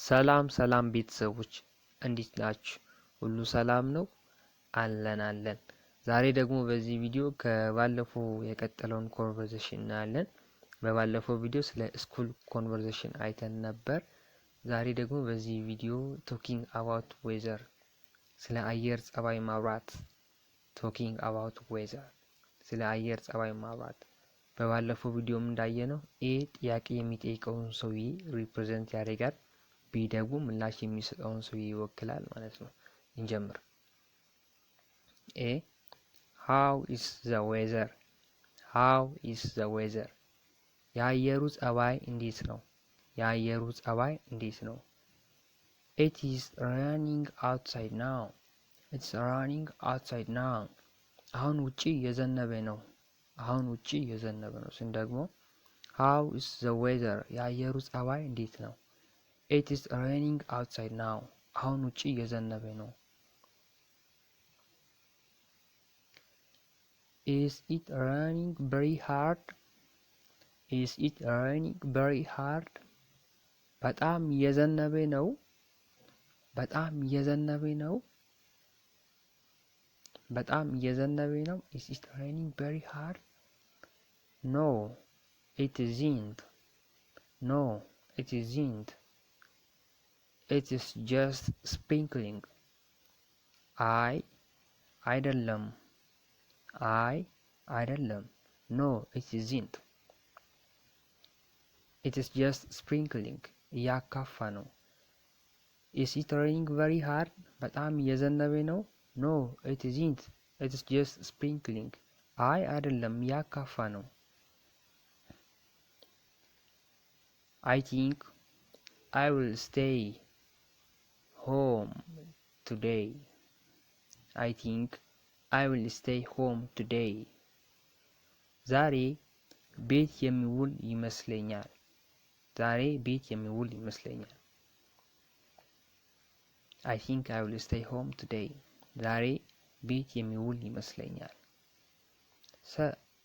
ሰላም ቤተሰቦች እንዴት ናችሁ? ሁሉ ሰላም ነው? አለን። ዛሬ ደግሞ በዚህ ቪዲዮ ከባለፈው የቀጠለውን ኮንቨርሴሽን እናያለን። በባለፈው ቪዲዮ ስለ ስኩል ኮንቨርሴሽን አይተን ነበር። ዛሬ ደግሞ በዚህ ቪዲዮ ቶኪንግ አባውት ዌዘር ስለ አየር ጸባይ ማውራት ቶኪንግ አባውት ዌዘር ስለ አየር ጸባይ ማውራት። በባለፈው ቪዲዮም እንዳየነው ኤ ጥያቄ የሚጠይቀውን ሰውዬ ሪፕሬዘንት ያደርጋል፣ ቢ ደግሞ ምላሽ የሚሰጠውን ሰውዬ ይወክላል ማለት ነው። እንጀምር። ኤ how is the weather? how is the weather? የአየሩ ጸባይ እንዴት ነው? የአየሩ ጸባይ እንዴት ነው? It is raining outside now. It's raining outside now. አሁን ውጪ እየዘነበ ነው። አሁን ውጪ እየዘነበ ነው። ስን ደግሞ how is the weather? የአየሩ ጸባይ እንዴት ነው? It is raining outside now. አሁን ውጪ እየዘነበ ነው። Is it raining very hard? Is it raining very hard? በጣም እየዘነበ ነው። በጣም እየዘነበ ነው። በጣም እየዘነበ ነው። Is it raining very hard? No, it isn't. No, it isn't. It is just sprinkling. አይደለም። አይደለም. No, it isn't. It is just sprinkling. እያካፋ ነው። Is it raining very hard? በጣም እየዘነበ ነው። No, it isn't. It is just sprinkling. አይደለም፣ እያካፋ ነው። I think I will stay home today. I think I will stay home today. ዛሬ ቤት የሚውል ይመስለኛል። ዛሬ ቤት የሚውል ይመስለኛል። I think I will stay home today. ዛሬ ቤት የሚውል ይመስለኛል።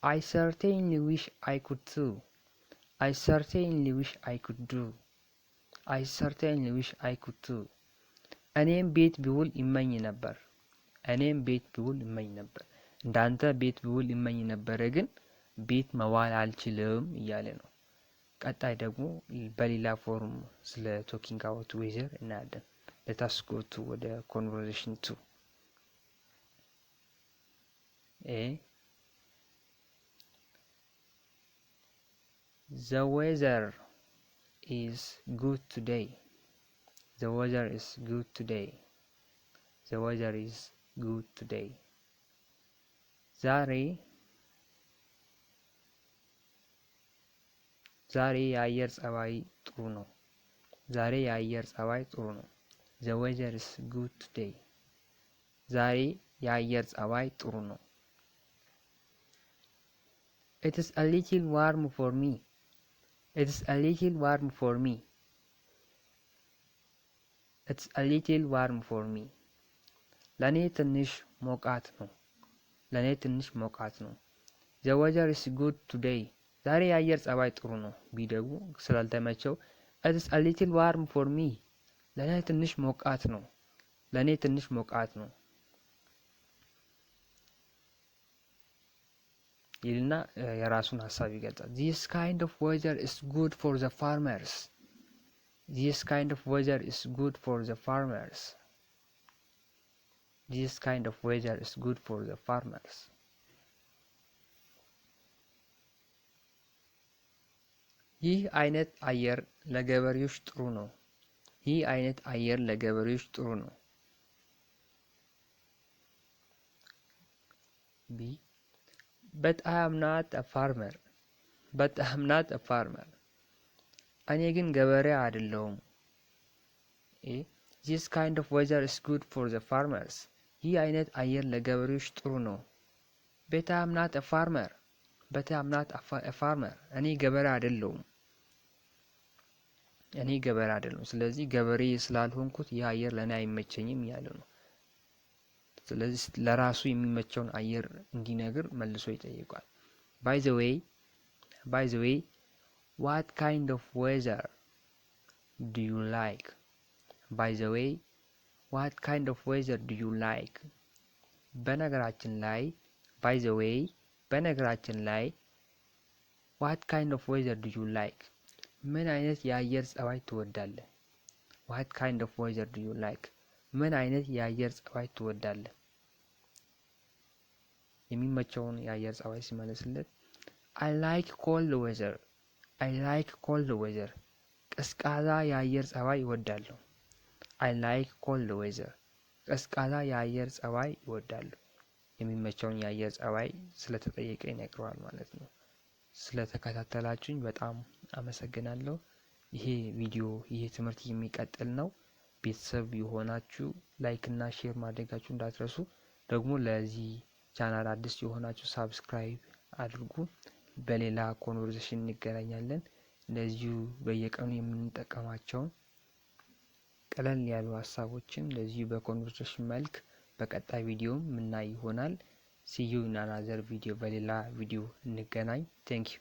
I certainly wish I could too. I certainly wish I could do. I certainly wish I could too. እኔም ቤት ቢውል ይመኝ ነበር። እኔም ቤት ቢውል ይመኝ ነበር። እንዳንተ ቤት ቢውል ይመኝ ነበር፣ ግን ቤት መዋል አልችልም እያለ ነው። ቀጣይ ደግሞ በሌላ ፎርም ስለ ቶኪንግ አባውት ዌዘር እናያለን። Let us go to ወደ conversation 2. A The weather is good today. The weather is good today. The weather is good today. ዛሬ የአየር ጸባይ ጥሩ ነው። ዛሬ የአየር ጸባይ ጥሩ ነው። The weather is good today. ዛሬ የአየር ጸባይ ጥሩ ነው። It is a little warm for me. It is a little warm for me. It's a little warm for me. ለኔ ትንሽ ሞቃት ነው። ለኔ ትንሽ ሞቃት ነው። The weather is good today. ዛሬ የአየር ጸባይ ጥሩ ነው። ቢደጉ ስላልተመቸው It is a little warm for me. ለኔ ትንሽ ሞቃት ነው። ለኔ ትንሽ ሞቃት ነው ይልና የራሱን ሐሳብ ይገልጻል። This kind of weather is good for the farmers. This kind of weather is good for the farmers. This kind of weather is good for the farmers. ይህ አይነት አየር ለገበሬዎች ጥሩ ነው። ይህ አይነት አየር ለገበሬዎች ጥሩ ነው። B But I am not a farmer. But I am not a farmer. እኔ ግን ገበሬ አይደለሁም። A This kind of weather is good for the farmers. ይህ አይነት አየር ለገበሬዎች ጥሩ ነው። But I am not a farmer. But I am not a farmer. እኔ ገበሬ አይደለሁም። እኔ ገበሬ አይደለሁም። ስለዚህ ገበሬ ስላልሆንኩት ይህ አየር ለኔ አይመቸኝም እያለ ነው። ስለዚህ ለራሱ የሚመቸውን አየር እንዲነግር መልሶ ይጠይቃል። By the way, what kind of weather do you like? by the way what kind of weather do you like? በነገራችን ላይ by the way በነገራችን ላይ what kind of weather do you like? ምን አይነት የአየር ጸባይ ትወዳለህ? what kind of weather do you like? ምን አይነት የአየር ጸባይ ትወዳለህ? የሚመቸውን የአየር ጸባይ ሲመልስለት I like cold weather. I like cold weather. ቀዝቃዛ የአየር ጸባይ እወዳለሁ። I like cold weather. ቀዝቃዛ የአየር ጸባይ እወዳለሁ። የሚመቸውን የአየር ጸባይ ስለተጠየቀ ይነግረዋል ማለት ነው። ስለተከታተላችሁኝ በጣም አመሰግናለሁ። ይሄ ትምህርት የሚቀጥል ነው። ቤተሰብ የሆናችሁ ላይክ እና ሼር ማድረጋችሁ እንዳትረሱ። ደግሞ ለዚህ ቻናል አዲስ የሆናችሁ ሳብስክራይብ አድርጉ። በሌላ ኮንቨርሴሽን እንገናኛለን። እንደዚሁ በየቀኑ የምንጠቀማቸውን ቀለል ያሉ ሀሳቦችን እንደዚሁ በኮንቨርሴሽን መልክ በቀጣይ ቪዲዮ ምናይ ይሆናል። see you in another video በሌላ ቪዲዮ እንገናኝ። thank you